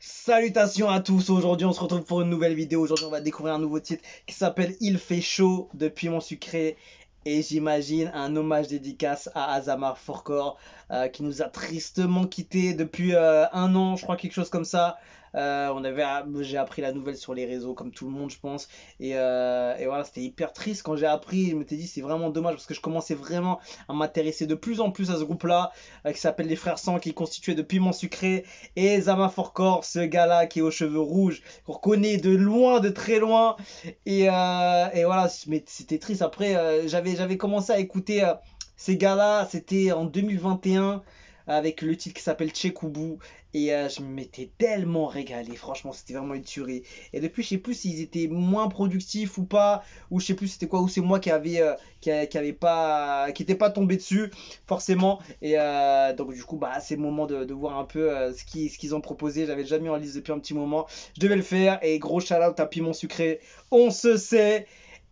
Salutations à tous, aujourd'hui on se retrouve pour une nouvelle vidéo. Aujourd'hui on va découvrir un nouveau titre qui s'appelle Il fait chaud de Piment Sucré. Et j'imagine un hommage dédicace à Azama Forcor qui nous a tristement quitté depuis un an, je crois, quelque chose comme ça. J'ai appris la nouvelle sur les réseaux comme tout le monde je pense. Et voilà, c'était hyper triste quand j'ai appris. Je m'étais dit c'est vraiment dommage parce que je commençais vraiment à m'intéresser de plus en plus à ce groupe là qui s'appelle les Frères Sang, qui est constitué de Piment Sucré et Zama Forcor, ce gars là qui est aux cheveux rouges, qu'on reconnaît de loin, de très loin. Et voilà, mais c'était triste. Après, j'avais commencé à écouter ces gars-là, c'était en 2021, avec le titre qui s'appelle Tchekoubu. Et je m'étais tellement régalé, franchement, c'était vraiment une tuerie. Et depuis, je sais plus s'ils étaient moins productifs ou pas, ou je sais plus c'était quoi, ou c'est moi qui était pas tombé dessus, forcément. Et donc, du coup, bah, c'est le moment de voir un peu ce qu'ils ont proposé. J'avais déjà mis en liste depuis un petit moment. Je devais le faire. Et gros shout out à Piment Sucré. On se sait.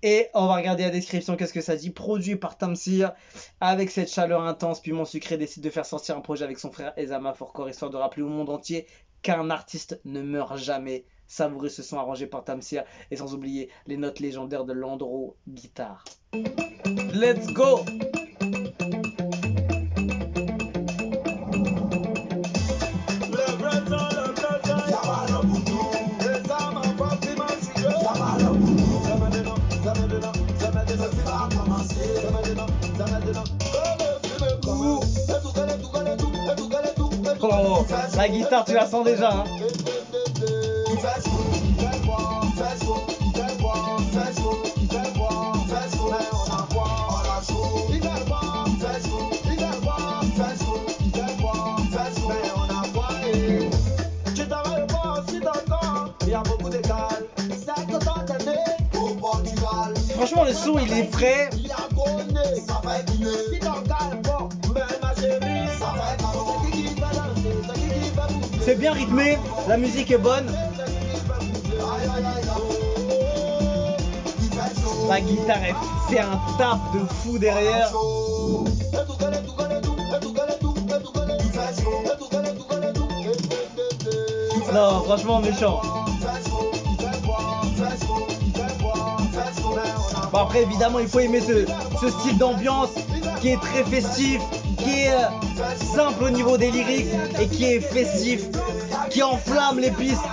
Et on va regarder la description, qu'est-ce que ça dit. Produit par Tamsir. Avec cette chaleur intense, Piment Sucré décide de faire sortir un projet avec son frère Ezama Forcor, histoire de rappeler au monde entier qu'un artiste ne meurt jamais. Savoureux ce son arrangé par Tamsir. Et sans oublier les notes légendaires de Landro guitare. Let's go! Oh, la guitare, tu la sens déjà, hein. Franchement, le son, il est frais. C'est bien rythmé, la musique est bonne. La guitare, c'est un tap de fou derrière. Non, franchement méchant. Bon, après, évidemment, il faut aimer ce style d'ambiance qui est très festif, qui est simple au niveau des lyrics et qui est festif, qui enflamme les pistes.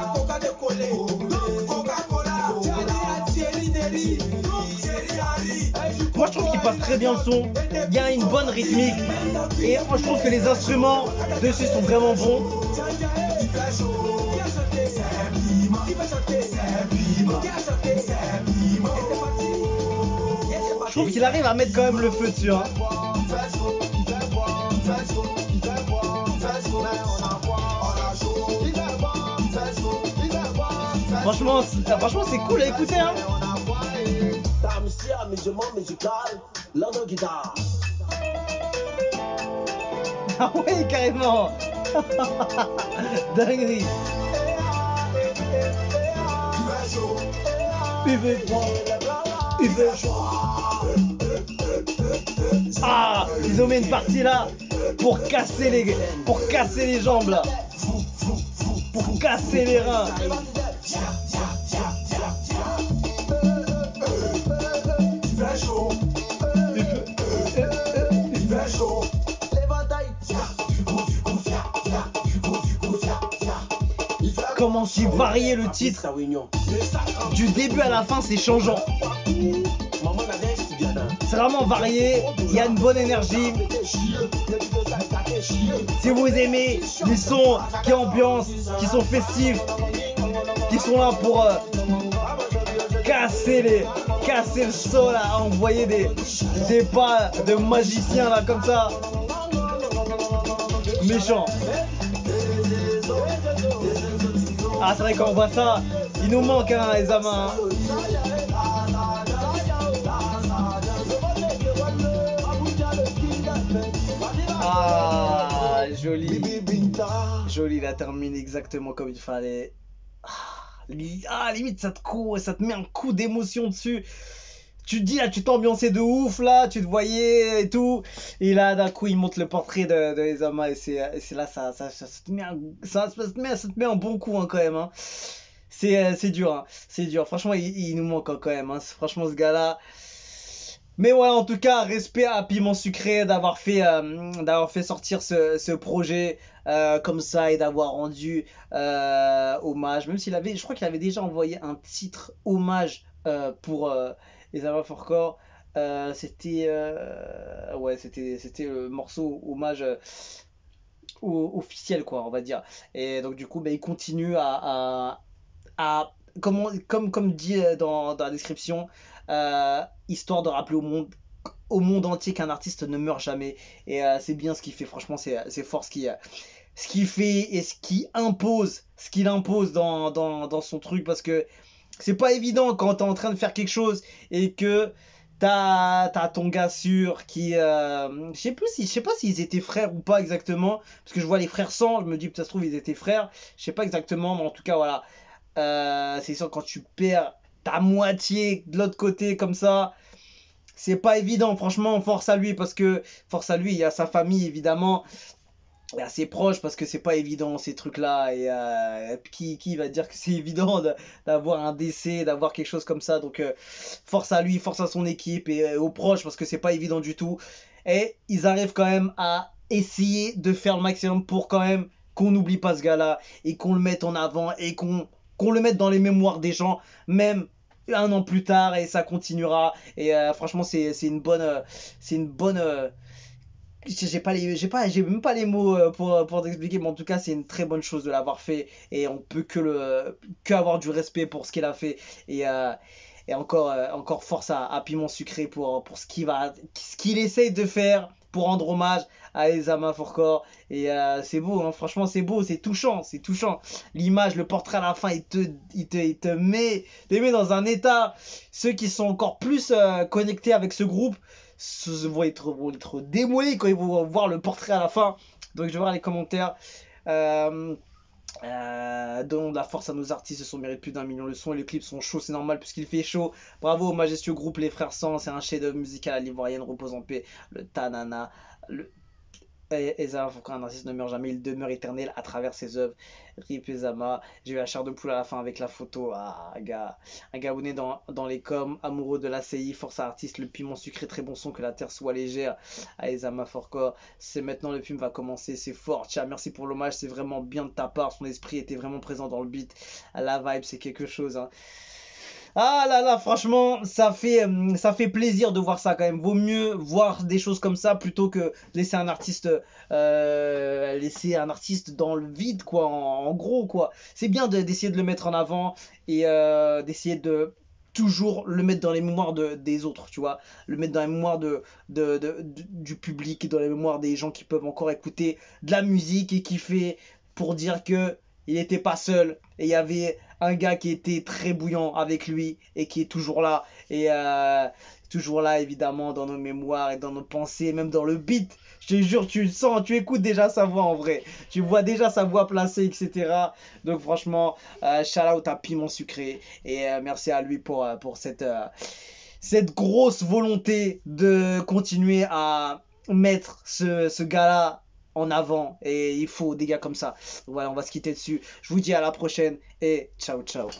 Moi je trouve qu'il passe très bien le son, il y a une bonne rythmique et moi je trouve que les instruments dessus sont vraiment bons. Je trouve qu'il arrive à mettre quand même le feu dessus, hein. Franchement c'est cool à écouter, hein. Ah ouais, carrément. Dinguerie. Ah, ils ont mis une partie là pour casser les jambes là, pour casser les reins. Comment j'ai varié le titre. Du début à la fin, c'est changeant. C'est vraiment varié. Il y a une bonne énergie. Si vous aimez les sons qui ambiancent, qui sont festifs, qui sont là pour casser le sol, là, envoyer des pas de magicien là comme ça. Méchant. Ah, c'est vrai qu'on voit ça, il nous manque hein, les amants. Ah, joli. Joli, il a terminé exactement comme il fallait. Limite ça te met un coup d'émotion dessus. tu te dis là, tu t'ambiançais de ouf là, tu te voyais et tout. Et là, d'un coup, il monte le portrait de Ezama et c'est là, ça te met ça te met un bon coup hein, quand même. Hein. C'est dur, hein. C'est dur. Franchement, il nous manque hein, quand même. Hein. Franchement, ce gars-là. Mais voilà, en tout cas, respect à Piment Sucré d'avoir fait sortir ce projet comme ça et d'avoir rendu hommage. Même s'il avait, je crois qu'il avait déjà envoyé un titre hommage pour les Ava for Core. C'était le morceau hommage officiel, quoi, on va dire. Et donc, du coup, bah, il continue comme dit dans la description, histoire de rappeler au monde entier qu'un artiste ne meurt jamais. Et c'est bien ce qu'il fait, franchement, c'est fort ce qu'il fait et ce qu'il impose dans son truc, parce que c'est pas évident quand t'es en train de faire quelque chose et que t'as ton gars sûr qui je sais pas s'ils étaient frères ou pas exactement, parce que je vois les frères sans, je me dis peut-être ça se trouve ils étaient frères, je sais pas exactement, mais en tout cas voilà. C'est sûr quand tu perds ta moitié de l'autre côté comme ça, c'est pas évident. Franchement, force à lui, parce que force à lui, il y a sa famille évidemment, et à ses proches, parce que c'est pas évident ces trucs-là. Et qui va dire que c'est évident d'avoir un décès, d'avoir quelque chose comme ça. Donc force à lui, force à son équipe et aux proches, parce que c'est pas évident du tout. Et ils arrivent quand même à essayer de faire le maximum pour quand même qu'on n'oublie pas ce gars-là et qu'on le mette en avant et qu'on le mette dans les mémoires des gens, même un an plus tard, et ça continuera. Et franchement, c'est une bonne j'ai même pas les mots pour t'expliquer, mais en tout cas, c'est une très bonne chose de l'avoir fait et on peut que avoir du respect pour ce qu'il a fait et, encore force à Piment Sucré pour ce qu'il essaye de faire pour rendre hommage à Ezama Forcor. Et c'est beau, hein, franchement, c'est beau, c'est touchant, c'est touchant. L'image, le portrait à la fin, il te met dans un état. Ceux qui sont encore plus connectés avec ce groupe vont être démolis quand ils vont voir le portrait à la fin. Donc je vais voir les commentaires. Euh, Donnons de la force à nos artistes, ils se méritent plus d'1 million. Le son et les clips sont chauds, c'est normal puisqu'il fait chaud. Bravo au majestueux groupe Les Frères Sans, c'est un chef-d'œuvre musical à l'ivoirienne, repose en paix. Le Tanana, le Ezama, faut qu'un artiste ne meurt jamais, il demeure éternel à travers ses œuvres. Rip Ezama, j'ai eu la chair de poule à la fin avec la photo. Ah, un Gabonais dans les coms, amoureux de l'ACI, force à artiste, le piment sucré, très bon son, que la terre soit légère. À Ezama Forcor, c'est maintenant le film va commencer, c'est fort. Tiens, merci pour l'hommage, c'est vraiment bien de ta part, son esprit était vraiment présent dans le beat. La vibe, c'est quelque chose, hein. Ah là là, franchement, ça fait plaisir de voir ça quand même. Vaut mieux voir des choses comme ça plutôt que laisser un artiste dans le vide, quoi, en gros, quoi. C'est bien d'essayer de le mettre en avant et d'essayer de toujours le mettre dans les mémoires des autres, tu vois. Le mettre dans les mémoires du public et dans les mémoires des gens qui peuvent encore écouter de la musique et kiffer pour dire que il n'était pas seul et il y avait un gars qui était très bouillant avec lui et qui est toujours là et toujours là évidemment dans nos mémoires et dans nos pensées, même dans le beat. Je te jure, tu le sens, tu écoutes déjà sa voix en vrai, tu vois déjà sa voix placée, etc. Donc franchement, shout out à Piment Sucré et merci à lui pour cette grosse volonté de continuer à mettre ce gars-là en avant, et il faut des gars comme ça. Voilà, on va se quitter dessus. Je vous dis à la prochaine et ciao ciao.